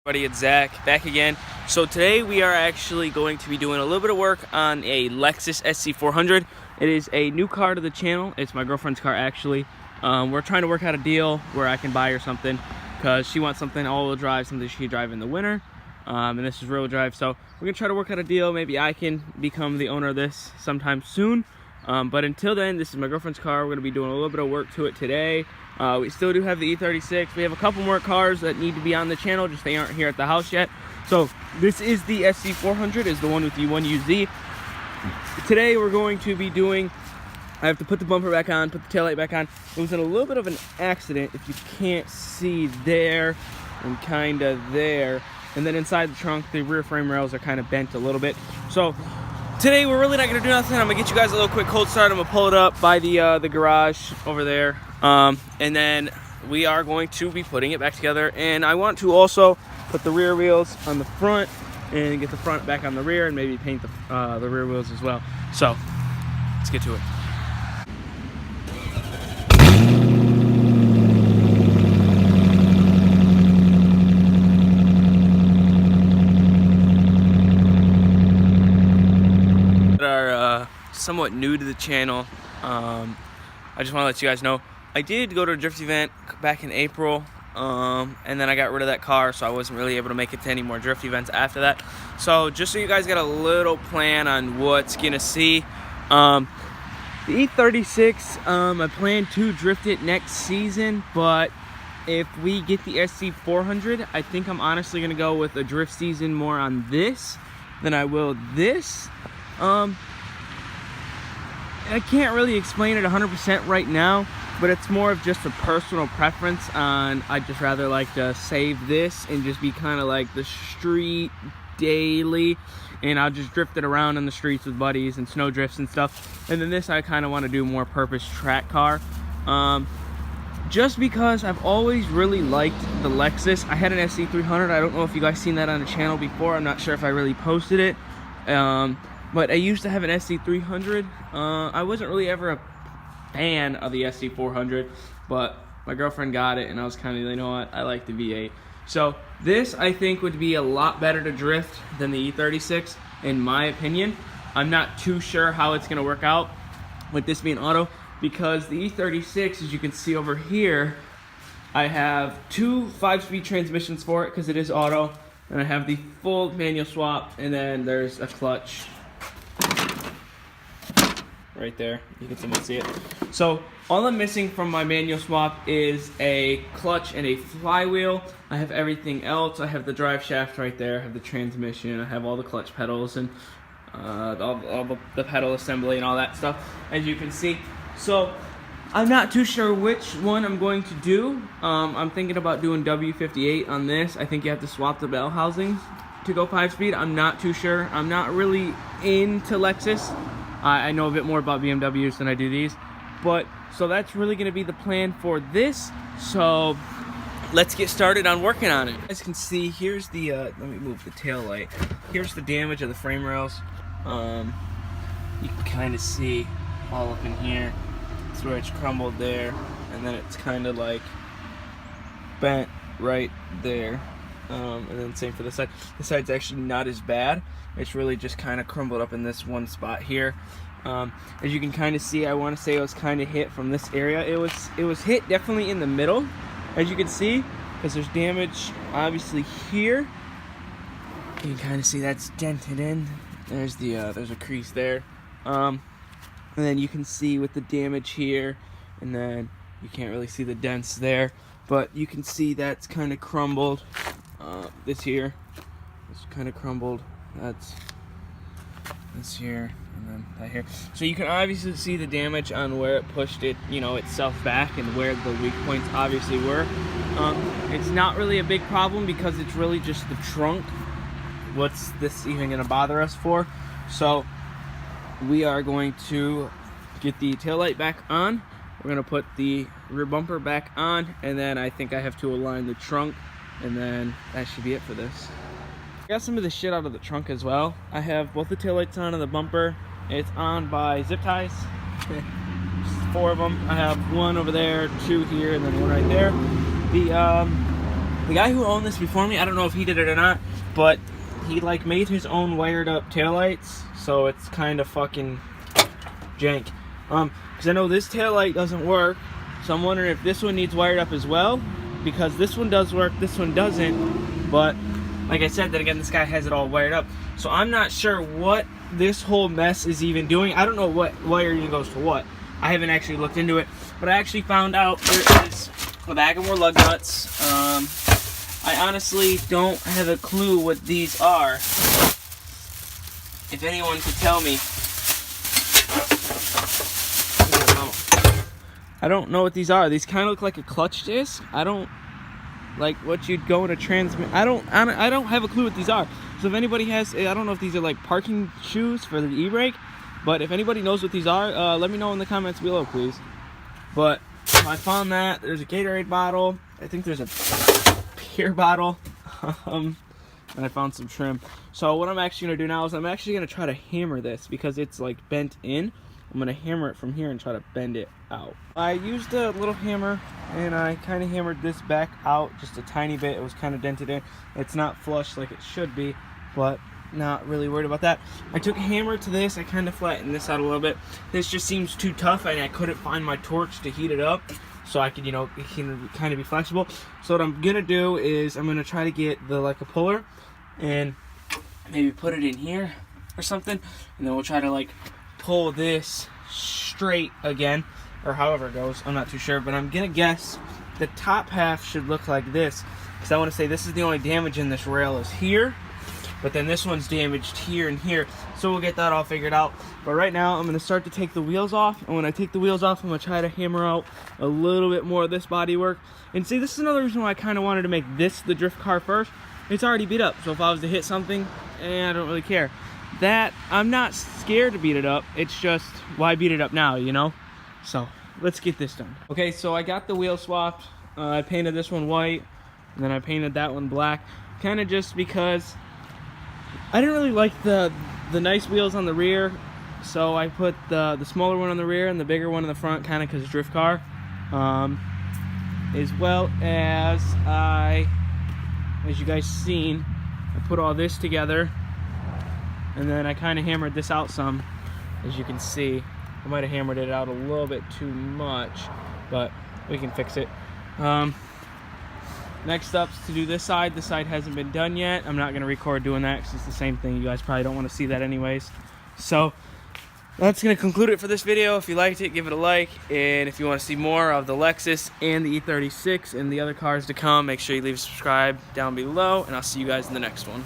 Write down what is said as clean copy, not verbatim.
Everybody, it's Zach back again. So today we are actually going to be doing a little bit of work on a Lexus SC400. It is a new car to the channel. It's my girlfriend's car actually. We're trying to work out a deal where I can buy her something because she wants something all-wheel drive, something she can drive in the winter. And this is rear-wheel drive, so we're gonna try to work out a deal. Maybe I can become the owner of this sometime soon. But until then, this is my girlfriend's car. We're gonna be doing a little bit of work to it today. We still do have the E36. We have a couple more cars that need to be on the channel, just they aren't here at the house yet. So this is the SC400, is the one with the 1UZ. Today we're going to be doing, I have to put the bumper back on, put the taillight back on. It was in a little bit of an accident, if you can't see there and kind of there. And then inside the trunk, the rear frame rails are kind of bent a little bit. So today we're really not gonna do nothing. I'm gonna get you guys a little quick cold start. I'm gonna pull it up by the garage over there. And then we are going to be putting it back together. And I want to also put the rear wheels on the front and get the front back on the rear and maybe paint the rear wheels as well. So let's get to it. Somewhat new to the channel. I just want to let you guys know I did go to a drift event back in April, and then I got rid of that car, so I wasn't really able to make it to any more drift events after that. So just so you guys got a little plan on what's gonna see, the E36, I plan to drift it next season, but if we get the SC400, I think I'm honestly gonna go with a drift season more on this than I will this. I can't really explain it 100% right now, but it's more of just a personal preference on, I'd just rather like to save this and just be kind of like the street daily, and I'll just drift it around in the streets with buddies and snow drifts and stuff. And then this I kind of want to do more purpose track car, just because I've always really liked the Lexus. I had an SC300. I don't know if you guys seen that on the channel before. I'm not sure if I really posted it. But I used to have an SC300. I wasn't really ever a fan of the SC400, but my girlfriend got it, and I was kind of, you know what, I like the V8. So this, I think, would be a lot better to drift than the E36, in my opinion. I'm not too sure how it's going to work out with this being auto, because the E36, as you can see over here, I have two 5-speed transmissions for it, because it is auto, and I have the full manual swap, and then there's a clutch right there. You can somewhat see it. So all I'm missing from my manual swap is a clutch and a flywheel. I have everything else. I have the drive shaft right there. I have the transmission. I have all the clutch pedals and all the pedal assembly and all that stuff, as you can see. So I'm not too sure which one I'm going to do. I'm thinking about doing W58 on this. I think you have to swap the bell housings to go 5-speed. I'm not too sure. I'm not really into Lexus. I know a bit more about BMWs than I do these, but so that's really going to be the plan for this. So let's get started on working on it. As you can see, here's the let me move the tail light. Here's the damage of the frame rails. You can kind of see all up in here. That's where it's crumbled there, and then it's kind of like bent right there. And then same for the side. The side's actually not as bad. It's really just kind of crumbled up in this one spot here. As you can kind of see, I want to say it was kind of hit from this area. It was hit definitely in the middle, as you can see, because there's damage obviously here. You can kind of see that's dented in. There's a crease there, and then you can see with the damage here, and then you can't really see the dents there, but you can see that's kind of crumbled. This here is kind of crumbled. That's this here, and then that here. So you can obviously see the damage on where it pushed it, you know, itself back, and where the weak points obviously were. It's not really a big problem because it's really just the trunk. What's this even going to bother us for? So we are going to get the taillight back on. We're going to put the rear bumper back on, and then I think I have to align the trunk, and then that should be it for this. I got some of the shit out of the trunk as well. I have both the taillights on and the bumper. It's on by zip ties. 4 of them. I have one over there, 2 here, and then one right there. The guy who owned this before me, I don't know if he did it or not, but he like made his own wired up taillights, so it's kind of fucking jank. Because I know this taillight doesn't work, so I'm wondering if this one needs wired up as well, because this one does work, this one doesn't. But like I said, then again, this guy has it all wired up, so I'm not sure what this whole mess is even doing. I don't know what wiring goes to what. I haven't actually looked into it, but I actually found out there is a bag of more lug nuts. I honestly don't have a clue what these are. If anyone could tell me. I don't know what these are. These kind of look like a clutch disc. I don't like what you'd go in a transmit. I don't have a clue what these are. So if anybody has, I don't know if these are like parking shoes for the e-brake, but if anybody knows what these are, let me know in the comments below, please. But I found that there's a Gatorade bottle. I think there's a beer bottle, and I found some trim. So what I'm actually gonna do now is I'm actually gonna try to hammer this because it's like bent in. I'm gonna hammer it from here and try to bend it out. I used a little hammer and I kind of hammered this back out just a tiny bit. It was kind of dented in. It's not flush like it should be, but not really worried about that. I took a hammer to this. I kind of flattened this out a little bit. This just seems too tough and I couldn't find my torch to heat it up so I could, you know, it can kind of be flexible. So what I'm gonna do is I'm gonna try to get a puller and maybe put it in here or something, and then we'll try to like pull this straight again, or however it goes. I'm not too sure, but I'm gonna guess the top half should look like this, because I want to say this is the only damage in this rail is here, but then this one's damaged here and here, so we'll get that all figured out. But right now I'm gonna start to take the wheels off, and when I take the wheels off, I'm gonna try to hammer out a little bit more of this bodywork. And see, this is another reason why I kind of wanted to make this the drift car first. It's already beat up, so if I was to hit something, I don't really care. That, I'm not scared to beat it up, it's just, why beat it up now, you know? So, let's get this done. Okay, so I got the wheel swapped. I painted this one white, and then I painted that one black, kind of just because I didn't really like the nice wheels on the rear, so I put the smaller one on the rear and the bigger one in the front, kind of because it's drift car. As well as as you guys seen, I put all this together, and then I kind of hammered this out some, as you can see. I might have hammered it out a little bit too much, but we can fix it. Next up's to do this side. This side hasn't been done yet. I'm not going to record doing that because it's the same thing. You guys probably don't want to see that anyways. So that's going to conclude it for this video. If you liked it, give it a like. And if you want to see more of the Lexus and the E36 and the other cars to come, make sure you leave a subscribe down below. And I'll see you guys in the next one.